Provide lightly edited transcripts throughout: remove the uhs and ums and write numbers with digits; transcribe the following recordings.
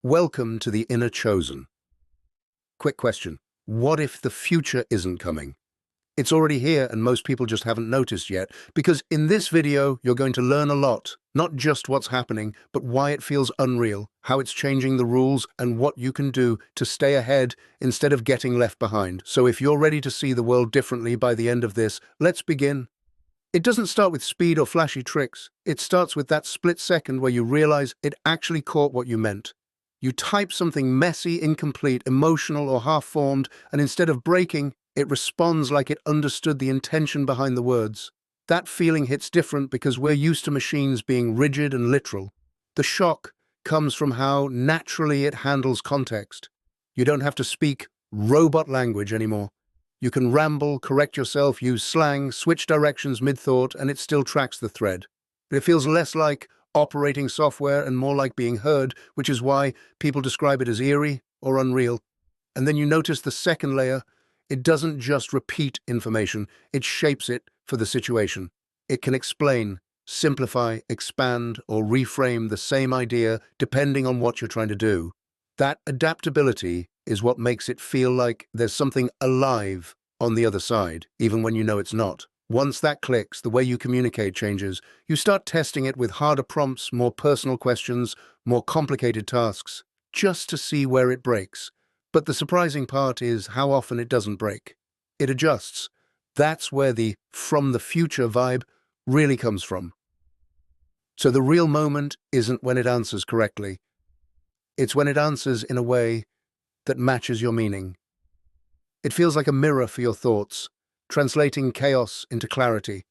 Welcome to the Inner Chosen. Quick question. What if the future isn't coming? It's already here and most people just haven't noticed yet, because in this video you're going to learn a lot, not just what's happening, but why it feels unreal, how it's changing the rules, and what you can do to stay ahead instead of getting left behind. So if you're ready to see the world differently by the end of this, let's begin. It doesn't start with speed or flashy tricks. It starts with that split second where you realize it actually caught what you meant. You type something messy, incomplete, emotional, or half-formed, and instead of breaking, it responds like it understood the intention behind the words. That feeling hits different because we're used to machines being rigid and literal. The shock comes from how naturally it handles context. You don't have to speak robot language anymore. You can ramble, correct yourself, use slang, switch directions mid-thought, and it still tracks the thread. But it feels less like operating software and more like being heard, which is why people describe it as eerie or unreal. And then you notice the second layer. It doesn't just repeat information, it shapes it for the situation. It can explain, simplify, expand, or reframe the same idea depending on what you're trying to do. That adaptability is what makes it feel like there's something alive on the other side, even when you know it's not. Once that clicks, the way you communicate changes. You start testing it with harder prompts, more personal questions, more complicated tasks, just to see where it breaks. But the surprising part is how often it doesn't break. It adjusts. That's where the "from the future" vibe really comes from. So the real moment isn't when it answers correctly. It's when it answers in a way that matches your meaning. It feels like a mirror for your thoughts, translating chaos into clarity.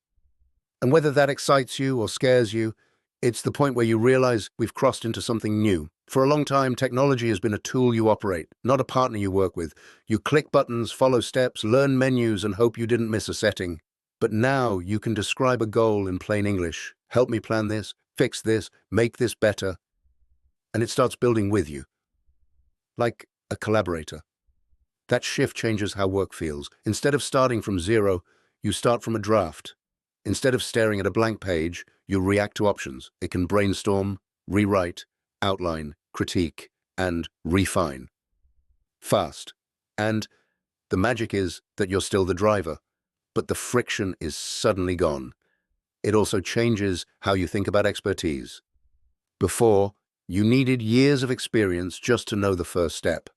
And whether that excites you or scares you, it's the point where you realize we've crossed into something new. For a long time, technology has been a tool you operate, not a partner you work with. You click buttons, follow steps, learn menus, and hope you didn't miss a setting. But now you can describe a goal in plain English. Help me plan this, fix this, make this better. And it starts building with you, like a collaborator. That shift changes how work feels. Instead of starting from zero, you start from a draft. Instead of staring at a blank page, you react to options. It can brainstorm, rewrite, outline, critique, and refine. Fast. And the magic is that you're still the driver, but the friction is suddenly gone. It also changes how you think about expertise. Before, you needed years of experience just to know the first step.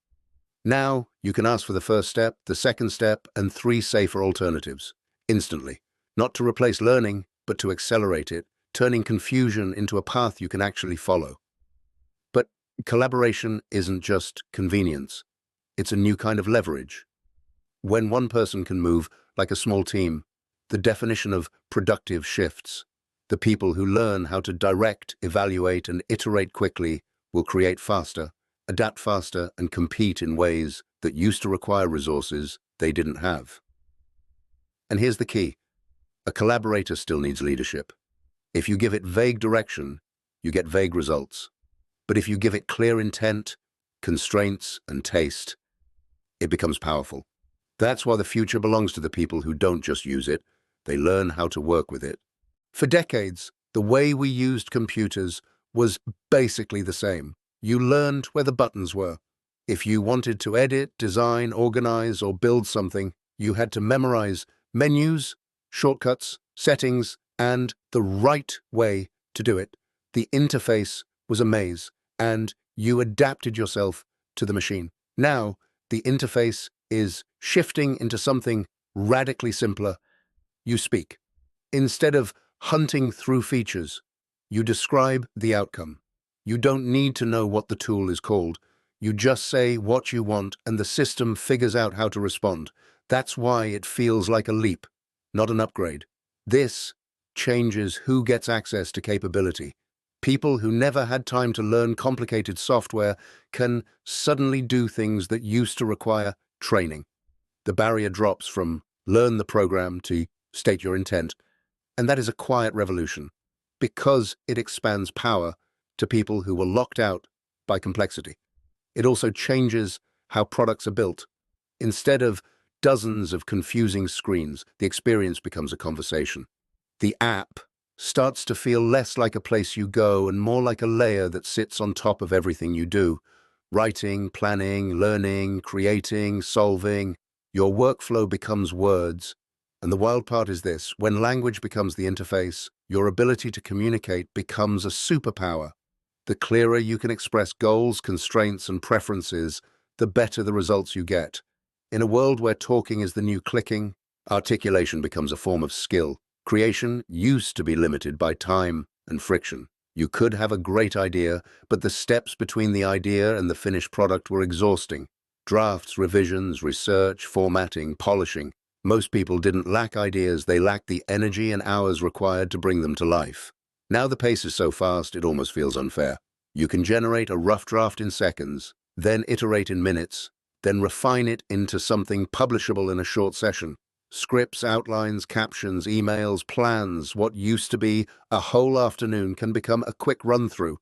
Now, you can ask for the first step, the second step, and 3 safer alternatives, instantly. Not to replace learning, but to accelerate it, turning confusion into a path you can actually follow. But collaboration isn't just convenience. It's a new kind of leverage. When one person can move like a small team, the definition of productive shifts. The people who learn how to direct, evaluate, and iterate quickly will create faster, adapt faster, and compete in ways that used to require resources they didn't have. And here's the key. A collaborator still needs leadership. If you give it vague direction, you get vague results. But if you give it clear intent, constraints, and taste, it becomes powerful. That's why the future belongs to the people who don't just use it, they learn how to work with it. For decades, the way we used computers was basically the same. You learned where the buttons were. If you wanted to edit, design, organize, or build something, you had to memorize menus, shortcuts, settings, and the right way to do it. The interface was a maze, and you adapted yourself to the machine. Now, the interface is shifting into something radically simpler. You speak. Instead of hunting through features, you describe the outcome. You don't need to know what the tool is called. You just say what you want and the system figures out how to respond. That's why it feels like a leap, not an upgrade. This changes who gets access to capability. People who never had time to learn complicated software can suddenly do things that used to require training. The barrier drops from learn the program to state your intent. And that is a quiet revolution, because it expands power to people who were locked out by complexity. It also changes how products are built. Instead of dozens of confusing screens, the experience becomes a conversation. The app starts to feel less like a place you go and more like a layer that sits on top of everything you do. Writing, planning, learning, creating, solving. Your workflow becomes words. And the wild part is this: when language becomes the interface, your ability to communicate becomes a superpower. The clearer you can express goals, constraints, and preferences, the better the results you get. In a world where talking is the new clicking, articulation becomes a form of skill. Creation used to be limited by time and friction. You could have a great idea, but the steps between the idea and the finished product were exhausting. Drafts, revisions, research, formatting, polishing. Most people didn't lack ideas, they lacked the energy and hours required to bring them to life. Now the pace is so fast, it almost feels unfair. You can generate a rough draft in seconds, then iterate in minutes, then refine it into something publishable in a short session. Scripts, outlines, captions, emails, plans, what used to be a whole afternoon can become a quick run-through.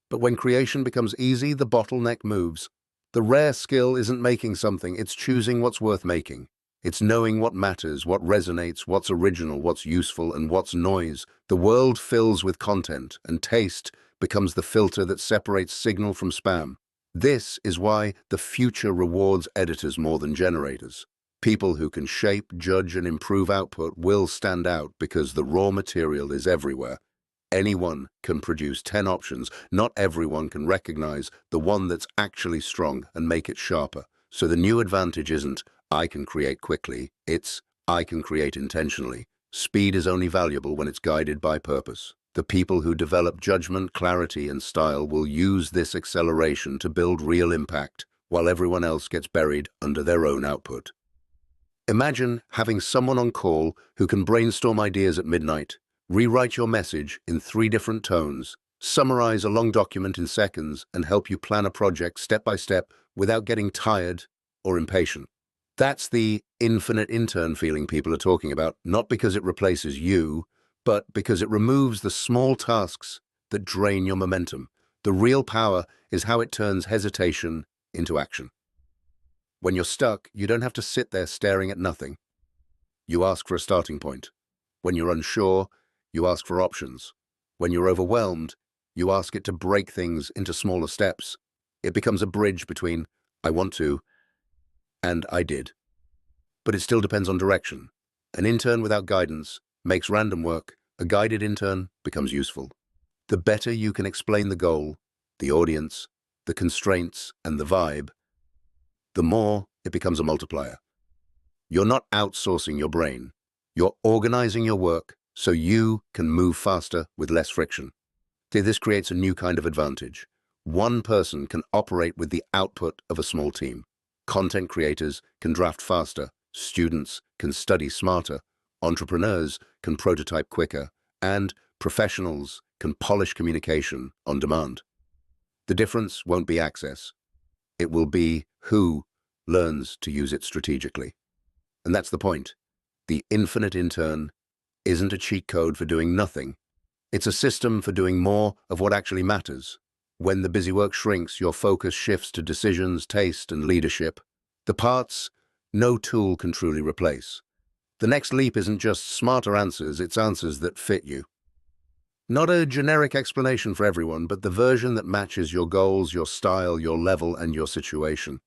But when creation becomes easy, the bottleneck moves. The rare skill isn't making something, it's choosing what's worth making. It's knowing what matters, what resonates, what's original, what's useful, and what's noise. The world fills with content, and taste becomes the filter that separates signal from spam. This is why the future rewards editors more than generators. People who can shape, judge, and improve output will stand out because the raw material is everywhere. Anyone can produce 10 options. Not everyone can recognize the one that's actually strong and make it sharper. So the new advantage isn't I can create quickly, it's I can create intentionally. Speed is only valuable when it's guided by purpose. The people who develop judgment, clarity, and style will use this acceleration to build real impact, while everyone else gets buried under their own output. Imagine having someone on call who can brainstorm ideas at midnight, rewrite your message in 3 different tones, summarize a long document in seconds, and help you plan a project step by step without getting tired or impatient. That's the infinite intern feeling people are talking about, not because it replaces you, but because it removes the small tasks that drain your momentum. The real power is how it turns hesitation into action. When you're stuck, you don't have to sit there staring at nothing. You ask for a starting point. When you're unsure, you ask for options. When you're overwhelmed, you ask it to break things into smaller steps. It becomes a bridge between I want to and I did. But it still depends on direction. An intern without guidance makes random work. A guided intern becomes useful. The better you can explain the goal, the audience, the constraints, and the vibe, the more it becomes a multiplier. You're not outsourcing your brain. You're organizing your work so you can move faster with less friction. This creates a new kind of advantage. One person can operate with the output of a small team. Content creators can draft faster, students can study smarter, entrepreneurs can prototype quicker, and professionals can polish communication on demand. The difference won't be access. It will be who learns to use it strategically. And that's the point. The infinite intern isn't a cheat code for doing nothing. It's a system for doing more of what actually matters. When the busy work shrinks, your focus shifts to decisions, taste, and leadership. The parts no tool can truly replace. The next leap isn't just smarter answers, it's answers that fit you. Not a generic explanation for everyone, but the version that matches your goals, your style, your level, and your situation.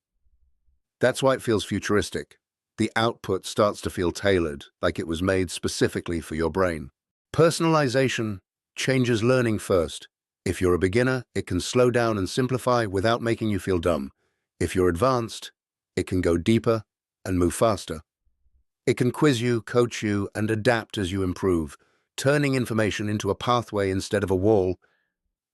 That's why it feels futuristic. The output starts to feel tailored, like it was made specifically for your brain. Personalization changes learning first. If you're a beginner, it can slow down and simplify without making you feel dumb. If you're advanced, it can go deeper and move faster. It can quiz you, coach you, and adapt as you improve, turning information into a pathway instead of a wall.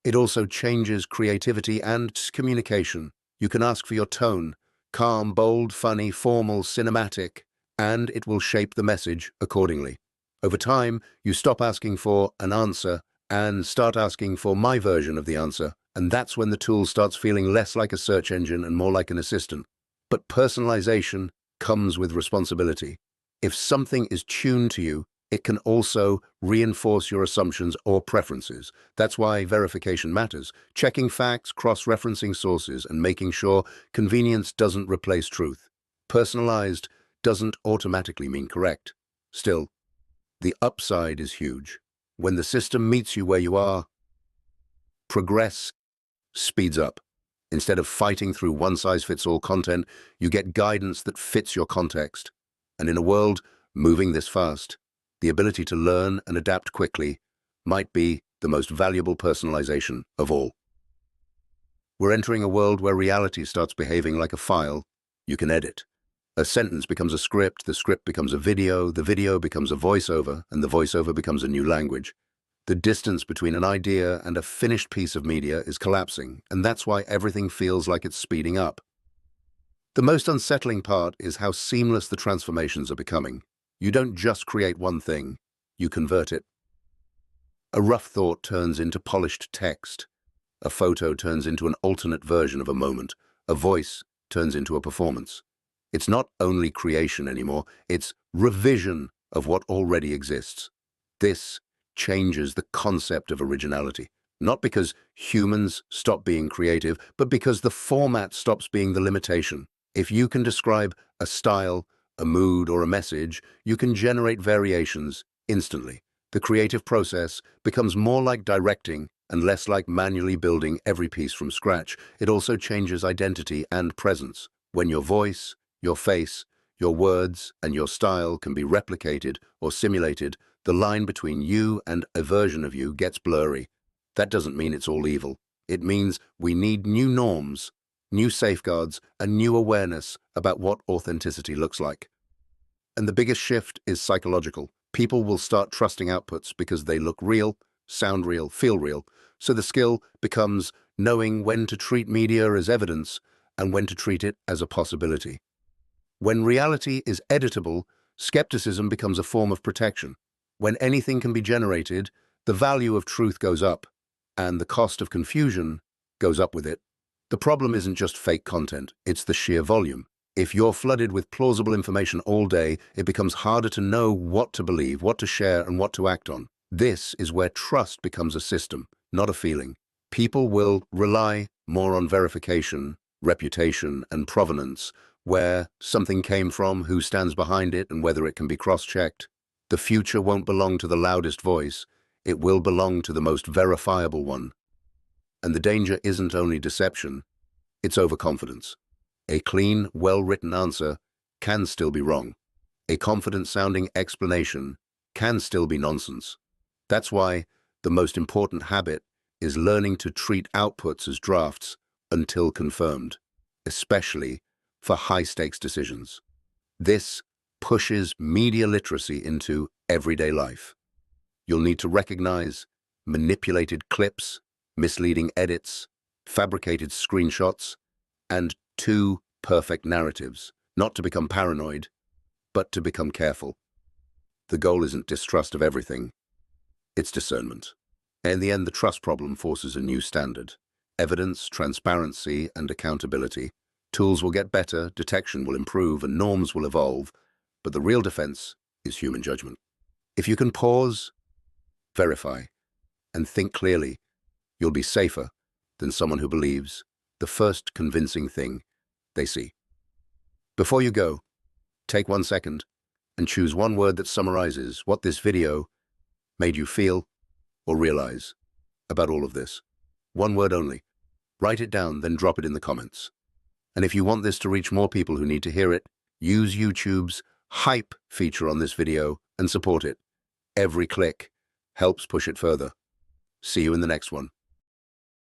It also changes creativity and communication. You can ask for your tone, calm, bold, funny, formal, cinematic, and it will shape the message accordingly. Over time, you stop asking for an answer and start asking for my version of the answer, and that's when the tool starts feeling less like a search engine and more like an assistant. But personalization comes with responsibility. If something is tuned to you, it can also reinforce your assumptions or preferences. That's why verification matters. Checking facts, cross-referencing sources, and making sure convenience doesn't replace truth. Personalized doesn't automatically mean correct. Still, the upside is huge. When the system meets you where you are, progress speeds up. Instead of fighting through one-size-fits-all content, you get guidance that fits your context. And in a world moving this fast, the ability to learn and adapt quickly might be the most valuable personalization of all. We're entering a world where reality starts behaving like a file you can edit. A sentence becomes a script, the script becomes a video, the video becomes a voiceover, and the voiceover becomes a new language. The distance between an idea and a finished piece of media is collapsing, and that's why everything feels like it's speeding up. The most unsettling part is how seamless the transformations are becoming. You don't just create one thing, you convert it. A rough thought turns into polished text. A photo turns into an alternate version of a moment. A voice turns into a performance. It's not only creation anymore, it's revision of what already exists. This changes the concept of originality, not because humans stop being creative, but because the format stops being the limitation. If you can describe a style, a mood, or a message, you can generate variations instantly. The creative process becomes more like directing and less like manually building every piece from scratch. It also changes identity and presence. When your voice, your face, your words, and your style can be replicated or simulated, the line between you and a version of you gets blurry. That doesn't mean it's all evil. It means we need new norms, new safeguards, and new awareness about what authenticity looks like. And the biggest shift is psychological. People will start trusting outputs because they look real, sound real, feel real. So the skill becomes knowing when to treat media as evidence and when to treat it as a possibility. When reality is editable, skepticism becomes a form of protection. When anything can be generated, the value of truth goes up, and the cost of confusion goes up with it. The problem isn't just fake content, it's the sheer volume. If you're flooded with plausible information all day, it becomes harder to know what to believe, what to share, and what to act on. This is where trust becomes a system, not a feeling. People will rely more on verification, reputation, and provenance, where something came from, who stands behind it, and whether it can be cross-checked. The future won't belong to the loudest voice, it will belong to the most verifiable one. And the danger isn't only deception, it's overconfidence. A clean, well-written answer can still be wrong. A confident-sounding explanation can still be nonsense. That's why the most important habit is learning to treat outputs as drafts until confirmed, especially for high-stakes decisions. This pushes media literacy into everyday life. You'll need to recognize manipulated clips, misleading edits, fabricated screenshots, and too perfect narratives, not to become paranoid, but to become careful. The goal isn't distrust of everything, it's discernment. In the end, the trust problem forces a new standard. Evidence, transparency, and accountability. Tools will get better, detection will improve, and norms will evolve, but the real defense is human judgment. If you can pause, verify, and think clearly, you'll be safer than someone who believes the first convincing thing they see. Before you go, take 1 second and choose one word that summarizes what this video made you feel or realize about all of this. One word only. Write it down, then drop it in the comments. And if you want this to reach more people who need to hear it, use YouTube's hype feature on this video and support it. Every click helps push it further. See you in the next one.